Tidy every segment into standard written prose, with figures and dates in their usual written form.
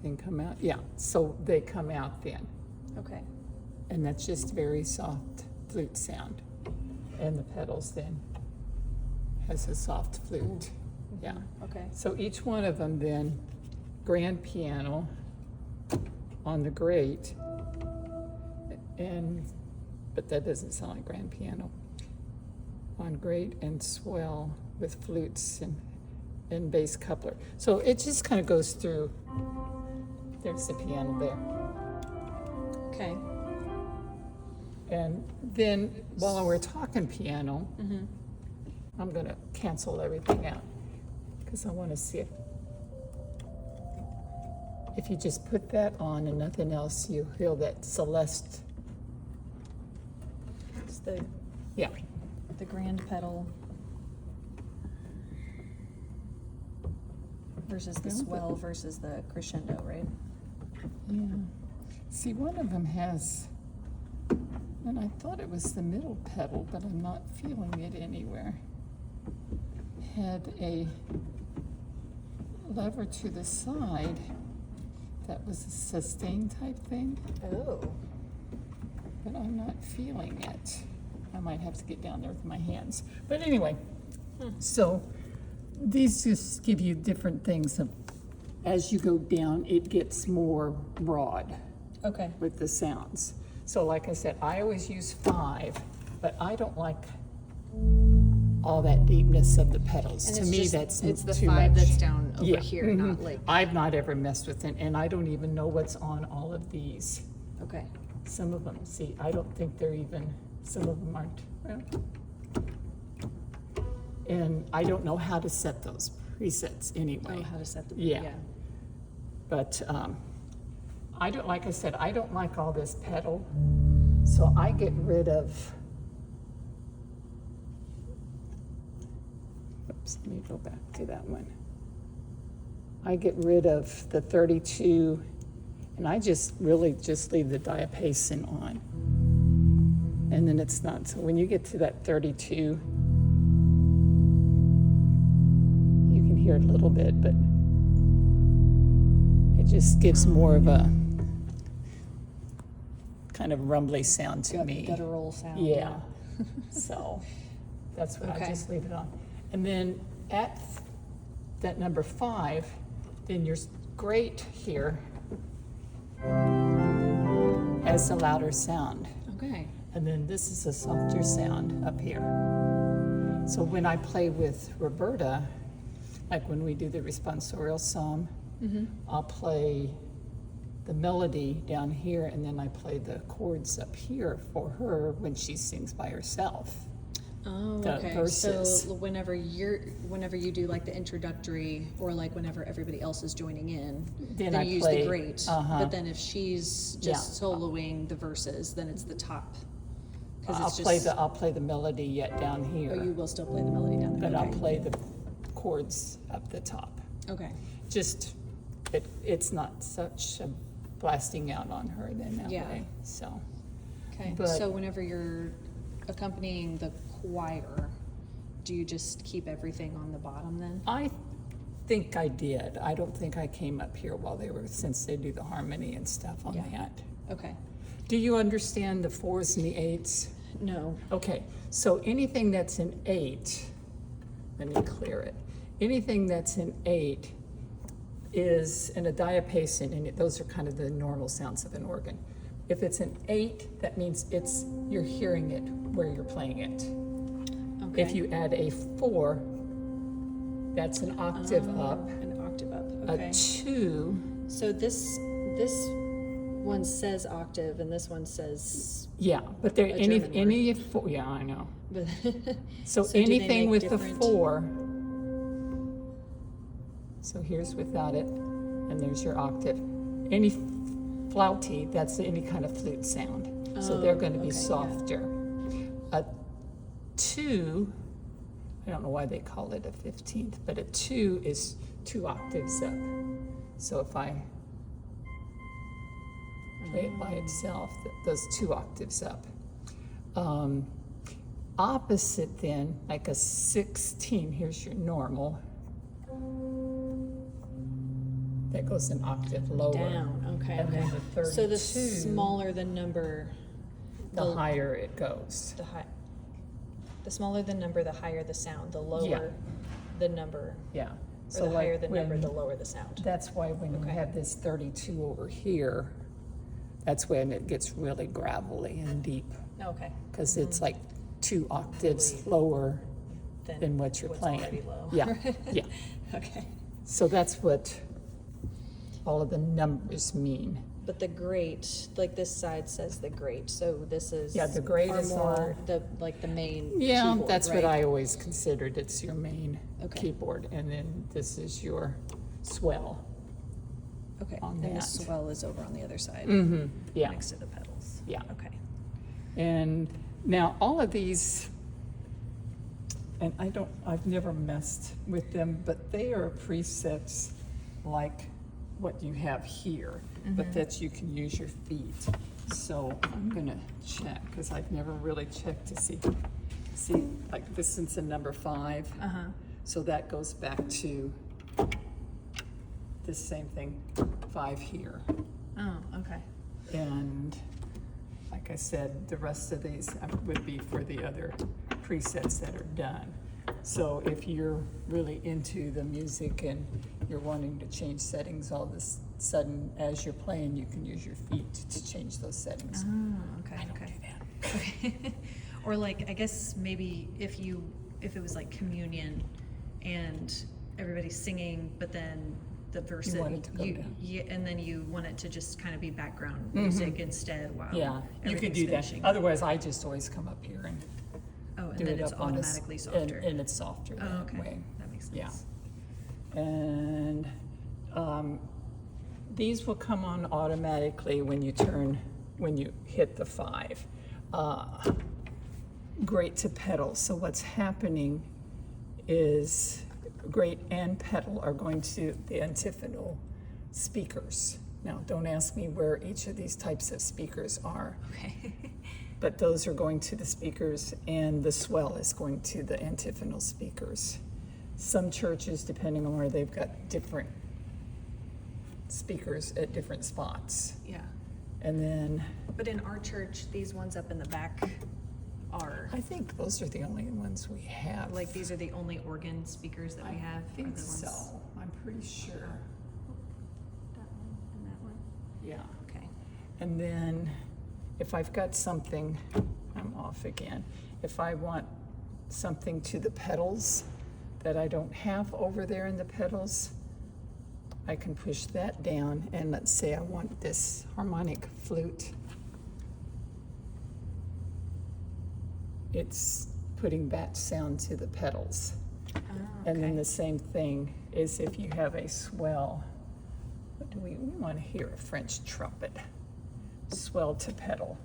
everything come out? Yeah, so they come out then. Okay. And that's just very soft flute sound. And the pedals then has a soft flute. Yeah. Okay. So each one of them then, grand piano on the great, but that doesn't sound like grand piano. On great and swell with flutes and bass coupler. So it just kind of goes through. There's the piano there. Okay. And then while we're talking piano, Mm-hmm. I'm going to cancel everything out because I want to see if you just put that on and nothing else, you feel that Celeste. It's Yeah. the grand pedal versus the swell versus the crescendo, right? Yeah. See, one of them has, and I thought it was the middle pedal, but I'm not feeling it anywhere. Had a lever to the side that was a sustain type thing, Oh. but I'm not feeling it. I might have to get down there with my hands. But anyway, so these just give you different things. As you go down, it gets more broad Okay. with the sounds. So like I said, I always use 5, but I don't like all that deepness of the pedals. And To it's me, just- that's it's the too 5 much. that's down over Yeah. here, Mhm. not like. I've not ever messed with it, and I don't even know what's on all of these. Okay. Some of them, see, I don't think they're even, some of them aren't. Well, and I don't know how to set those presets anyway. Oh, how to set the Yeah. But I don't, like I said, I don't like all this pedal, so I get rid of. Oops, let me go back to that one. I get rid of the 32, and I just really just leave the diapason on. And then it's not, so when you get to that 32, you can hear it a little bit, but it just gives more of a kind of rumbly sound to me. Guttural sound. Yeah. So that's what I Okay. just leave it on. And then at that number 5, then your great here has a louder sound. Okay. And then this is a softer sound up here. So when I play with Roberta, like when we do the responsorial psalm, I'll play the melody down here, and then I play the chords up here for her when she sings by herself. Oh, The okay. verses. So whenever you do like the introductory, or like whenever everybody else is joining in, Then then I you use play- the great. uh-huh. But then if she's just soloing the verses, then it's the top. 'Cause I'll it's play just- the melody yet down here, Oh, you will still play the melody down there. but I'll Okay. play the chords up the top. Okay. Just, it's not such a blasting out on her then that Yeah. way, so. Okay. But- So whenever you're accompanying the choir, do you just keep everything on the bottom then? I think I did. I don't think I came up here while they were, since they do the harmony and stuff on Yeah. that. Okay. Do you understand the 4s and the 8s? No. Okay, so anything that's an 8, let me clear it. Anything that's an 8 is in a diapason, and those are kind of the normal sounds of an organ. If it's an 8, that means you're hearing it where you're playing it. Okay. If you add a 4, that's an octave up. An octave up. A Okay. 2, So this one says octave, and this one says. yeah, but there, A any, German any, four, yeah, I know. But So So do they anything make with the different- 4, so here's without it, and there's your octave. Any flouty, that's any kind of flute sound. So they're going to be okay, yeah. softer. A 2, I don't know why they call it a 15th, but a 2 is 2 octaves up. So if I play it by itself, those 2 octaves up. Opposite then, like a 16, here's your normal. that goes an octave lower. Down, okay, And then okay. the 32, So the smaller the number, the higher it goes. the smaller the number, the higher the sound, the lower the number, Yeah. or the higher like the number, when- the lower the sound. That's why when you Okay. have this 32 over here, that's when it gets really gravelly and deep, Okay. because it's like 2 octaves lower than what you're what's playing. already low. Yeah, yeah. Okay. So that's what all of the numbers mean. But the great, like this side says the great, so this is. Yeah, the great are is more the, like the main Yeah, keyboard, that's what right? I always considered. It's your main Okay. keyboard, and then this is your swell. Okay, on and the that. swell is over on the other side. Mm-hmm. Yeah. Next to the pedals. Yeah. Okay. And now all of these, and I've never messed with them, but they are presets like what you have here, but that you can use your feet. So I'm gonna check, because I've never really checked to see, like this is a number 5. Uh-huh. So that goes back to this same thing, 5 here. Oh, okay. And like I said, the rest of these would be for the other presets that are done. So if you're really into the music and you're wanting to change settings all of a sudden as you're playing, you can use your feet to change those settings. Oh, okay, I don't okay. do that. Okay. Or like, I guess maybe if it was like communion and everybody's singing, but then the verse, You want it to go down. yeah, and then you want it to just kind of be background music instead while Yeah, you could everything's do that. finishing. Otherwise, I just always come up here and Oh, and do then it it's up on this, automatically softer. and it's softer Oh, that okay, way. that makes sense. Yeah. And these will come on automatically when you hit the 5. Great to pedal. So what's happening is great and pedal are going to the antiphonal speakers. Now, don't ask me where each of these types of speakers are, Okay. but those are going to the speakers, and the swell is going to the antiphonal speakers. Some churches, depending on where they've got different speakers at different spots. Yeah. And then But in our church, these ones up in the back are, I think those are the only ones we have. like, these are the only organ speakers that we have? I are think the ones- so. I'm pretty sure. That one and that one? Yeah. Okay. And then if I've got something, I'm off again. If I want something to the pedals that I don't have over there in the pedals, I can push that down, and let's say I want this harmonic flute. It's putting that sound to the pedals. Oh, And then okay. the same thing is if you have a swell. What do we want to hear? A French trumpet. Swell to pedal.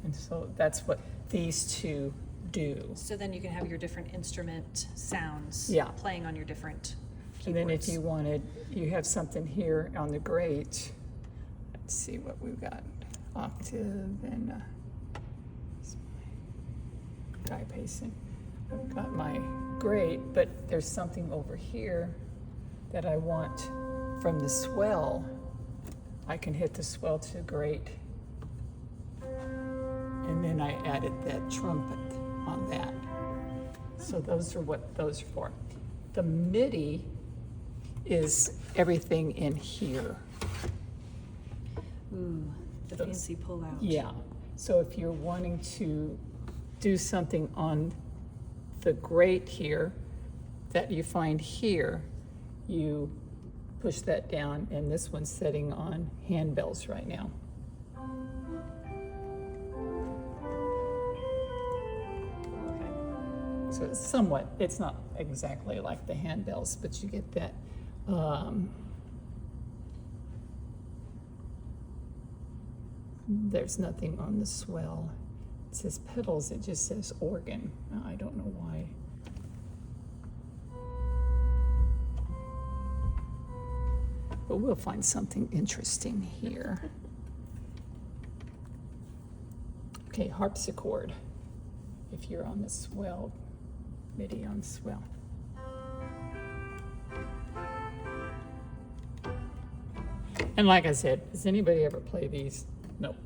And so that's what these two do. So then you can have your different instrument sounds Yeah. playing on your different keyboards. And then if you wanted, you have something here on the great. Let's see what we've got. Octave and Guy Payson. I've got my great, but there's something over here that I want from the swell. I can hit the swell to great. And then I added that trumpet on that. So those are what those are for. The MIDI is everything in here. Ooh, the Those- fancy pull out. Yeah, so if you're wanting to do something on the grate here that you find here, you push that down, and this one's setting on handbells right now. Okay. So it's somewhat, it's not exactly like the handbells, but you get that. There's nothing on the swell. It says pedals, it just says organ. I don't know why. But we'll find something interesting here. Okay, harpsichord. If you're on the swell, MIDI on swell. And like I said, does anybody ever play these? Nope.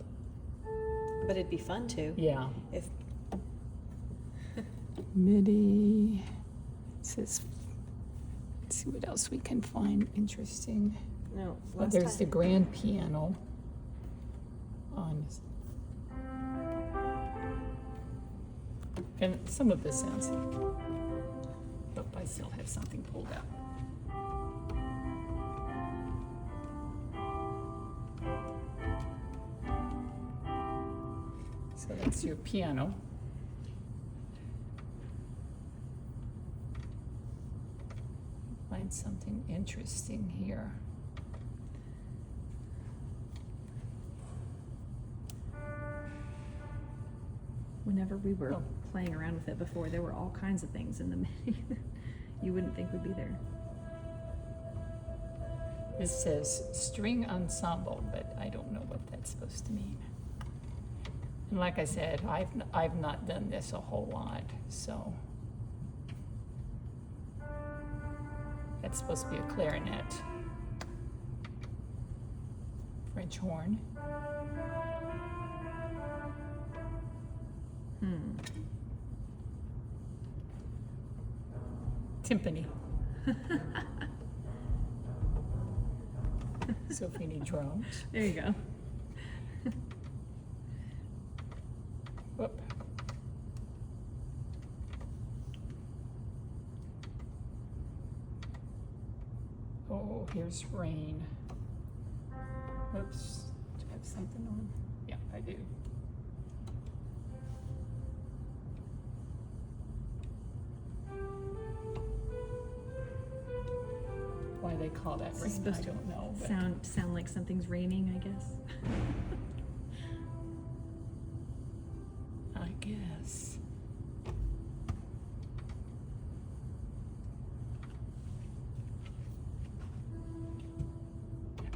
But it'd be fun to. Yeah. If MIDI. Says, let's see what else we can find interesting. no, Oh, last there's the time. grand piano on. And some of this sounds. But I still have something pulled out. So that's your piano. Find something interesting here. Whenever we were Oh. playing around with it before, there were all kinds of things in the MIDI that you wouldn't think would be there. It says string ensemble, but I don't know what that's supposed to mean. And like I said, I've not done this a whole lot, so. That's supposed to be a clarinet. French horn. Timpani. So if we need drums. There you go. Whoop. Oh, here's rain. Oops, do I have something on? Yeah, I do. Why they call that This is rain, I supposed to don't know. But sound like something's raining, I guess. I guess.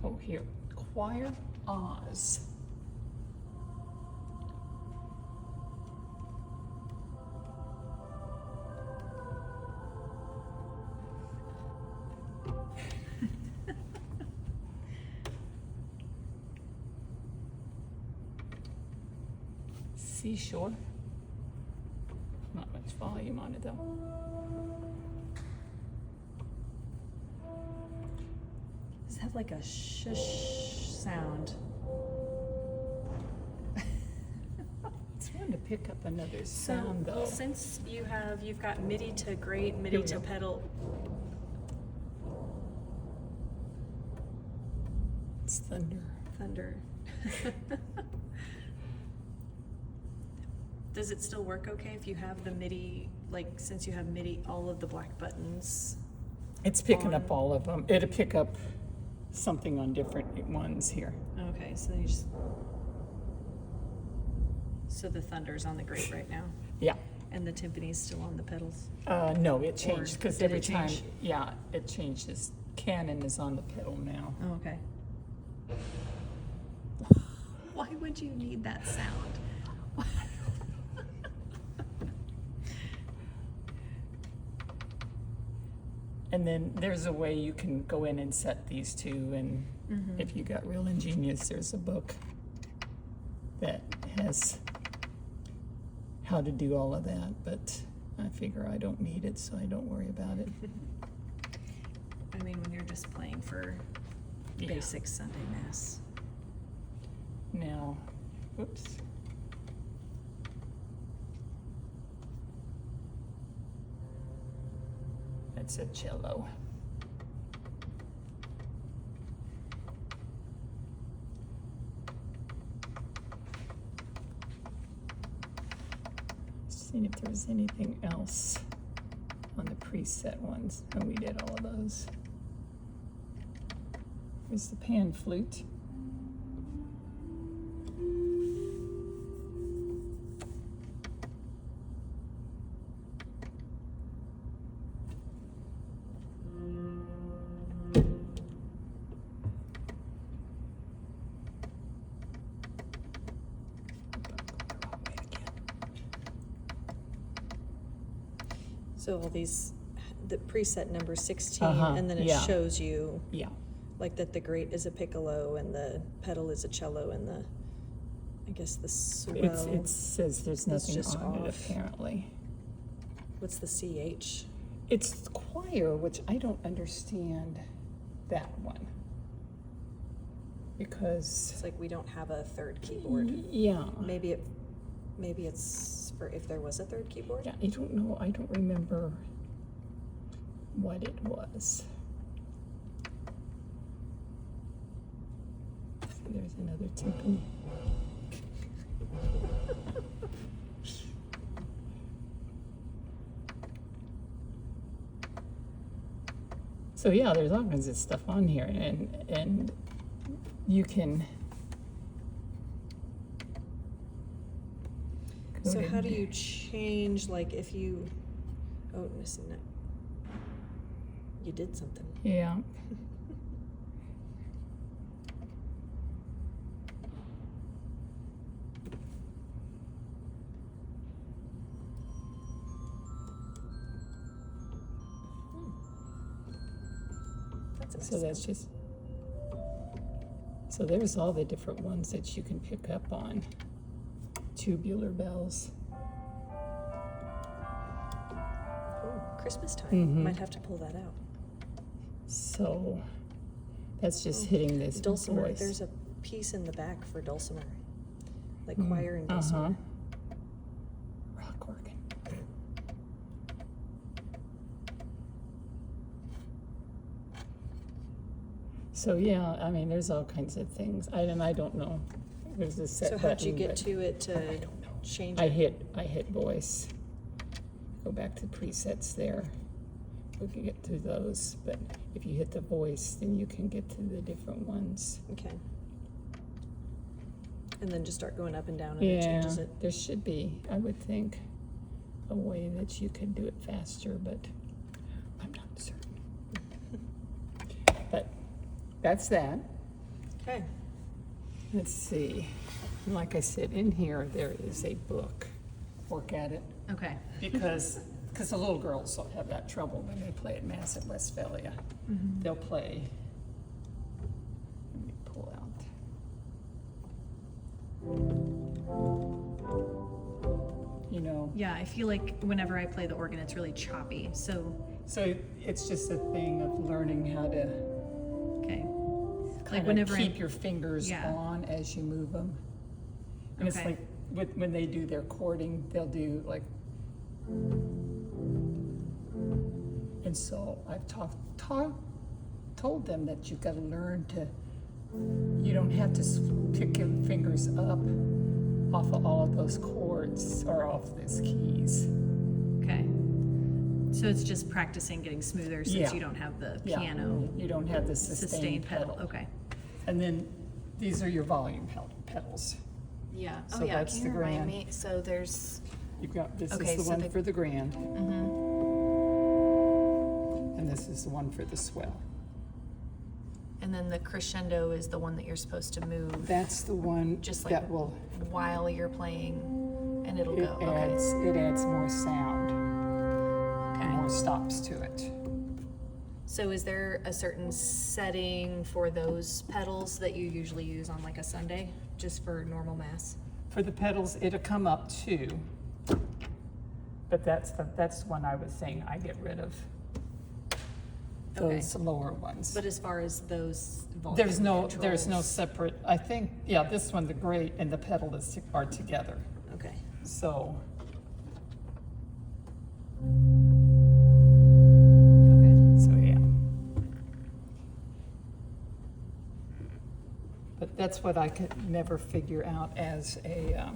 Oh, here, Choir Oz. Seashore. Not much volume on it though. Does it have like a shush sound? It's fun to pick up another So, sound though. well, since you've got MIDI to grate, MIDI Here we to go. pedal. It's thunder. Thunder. Does it still work okay if you have the MIDI, like since you have MIDI, all of the black buttons? It's picking On- up all of them. It'll pick up something on different ones here. Okay, so you just. So the thunder's on the grate right now, Yeah. and the timpani's still on the pedals. No, it changed because did every it time, change? yeah, it changes. Canon is on the pedal now. Oh, okay. Why would you need that sound? And then there's a way you can go in and set these two, and if you got real ingenious, there's a book that has how to do all of that, but I figure I don't need it, so I don't worry about it. I mean, when you're just playing for Yeah. basic Sunday Mass. Now, whoops. That's a cello. Seeing if there's anything else on the preset ones. Oh, we did all of those. Here's the pan flute. So all these, the preset number 16, Uh-huh, and then it yeah. shows you. Yeah. Like that the grate is a piccolo and the pedal is a cello and the, I guess the swell. It says there's nothing just on it off. apparently. What's the CH? It's choir, which I don't understand that one. Because, It's like we don't have a third keyboard. yeah. Maybe it's for if there was a third keyboard. Yeah, I don't know, I don't remember what it was. See, there's another timpani. So yeah, there's all kinds of stuff on here, and you can. go So to- how do you change, like if you, oh, missing it. You did something. Yeah. That's a nice So that's sound. just. So there's all the different ones that you can pick up on. Tubular bells. Oh, Christmas time. Mhm. Might have to pull that out. So that's just hitting this Dulcimer. voice. There's a piece in the back for dulcimer, like Mm, choir and dulcimer. Rock organ. So yeah, I mean, there's all kinds of things. I don't know. There's a set So button. how'd you get but to it to I don't know. change I it? hit voice. Go back to presets there. We can get to those, but if you hit the voice, then you can get to the different ones. Okay. And then just start going up and down and it Yeah, changes it. there should be, I would think, a way that you could do it faster, but I'm not certain. But that's that. Okay. Let's see. Like I said, in here, there is a book. Work at it. Okay. Because the little girls don't have that trouble when they play at Mass at Westphalia. They'll play. Let me pull out. You know, Yeah, I feel like whenever I play the organ, it's really choppy. So, so it's just a thing of learning how to okay. kind of whenever keep I'm- your fingers Yeah. on as you move them. And it's Okay. like when they do their chording, they'll do like. And so I've told them that you've got to learn to. You don't have to pick your fingers up off of all of those chords or off those keys. Okay. So it's just practicing getting smoother since Yeah. you don't have the Yeah. piano You don't have the sustained pedal. Okay. And then these are your volume pedals. Yeah. So Oh, yeah. that's Can the you remind grand. me? So there's. You've got, this Okay, is the so one the- for the grand, Mm-hmm. and this is the one for the swell. And then the crescendo is the one that you're supposed to move That's the one just like that will, while you're playing, and it'll it go. adds more sound, Okay. more Okay. stops to it. So is there a certain setting for those pedals that you usually use on like a Sunday, just for normal mass? For the pedals, it'll come up too, but that's the one I was saying I get rid of. Okay. Those lower ones. But as far as those volume There's no controls- separate, I think, yeah, this one, the grate and the pedal are together, Okay. so. Okay. So, yeah. But that's what I could never figure out as a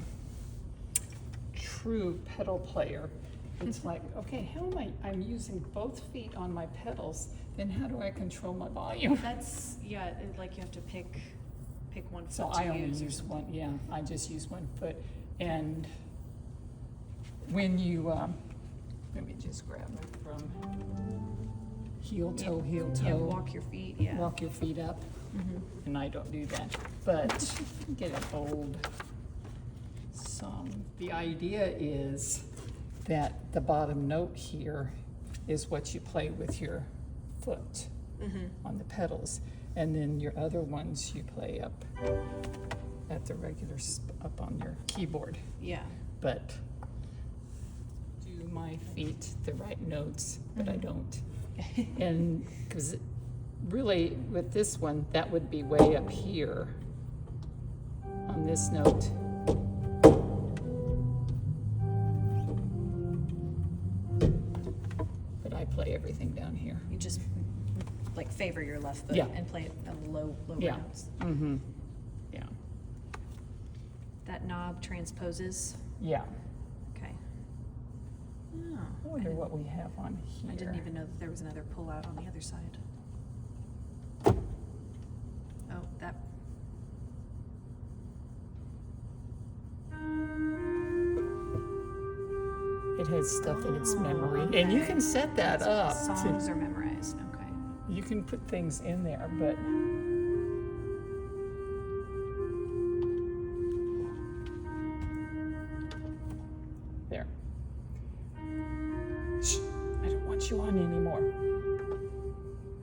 true pedal player. It's like, okay, how am I'm using both feet on my pedals, then how do I control my volume? That's, yeah, like you have to pick one foot So to I only use. use one, yeah, I just use one foot. And when you, let me just grab it from heel, toe, Yeah, walk your feet, yeah. walk your feet up, Mhm. and I don't do that. But get an old song. The idea is that the bottom note here is what you play with your foot Mm-hmm. on the pedals. And then your other ones you play up at the regular, up on your keyboard. Yeah. But do my feet the right notes, but I don't. And, because really with this one, that would be way up here on this note. But I play everything down here. You just like favor your left foot Yeah. and play it on lower Yeah. notes. Mm-hmm. Yeah. That knob transposes. Yeah. Okay. Oh, I wonder what we have on here. I didn't even know that there was another pull out on the other side. Oh, that. It has stuff in its memory, and you can set that up. Songs are memorized. Okay. You can put things in there, but there. Shh, I don't want you on anymore.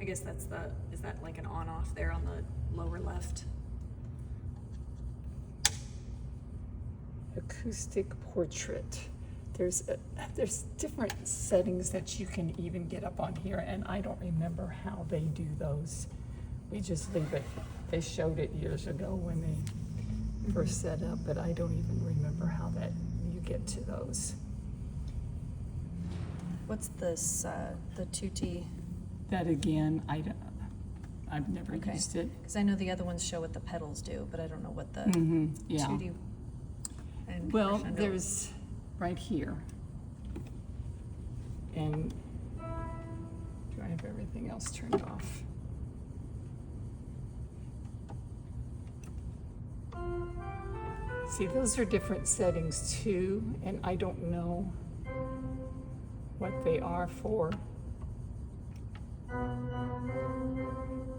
I guess that's the. Is that like an on off there on the lower left? Acoustic portrait. There's different settings that you can even get up on here, and I don't remember how they do those. We just leave it. They showed it years ago when they first set up, but I don't even remember how that you get to those. What's this, the tutti? That again, I've never Okay. used it. Because I know the other ones show what the pedals do, but I don't know what the Yeah. tutti. And Well, crescendo. there's right here. And do I have everything else turned off? See, those are different settings too, and I don't know what they are for.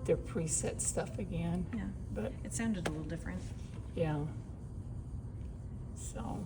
They're preset stuff again, Yeah. but It sounded a little different. yeah. So.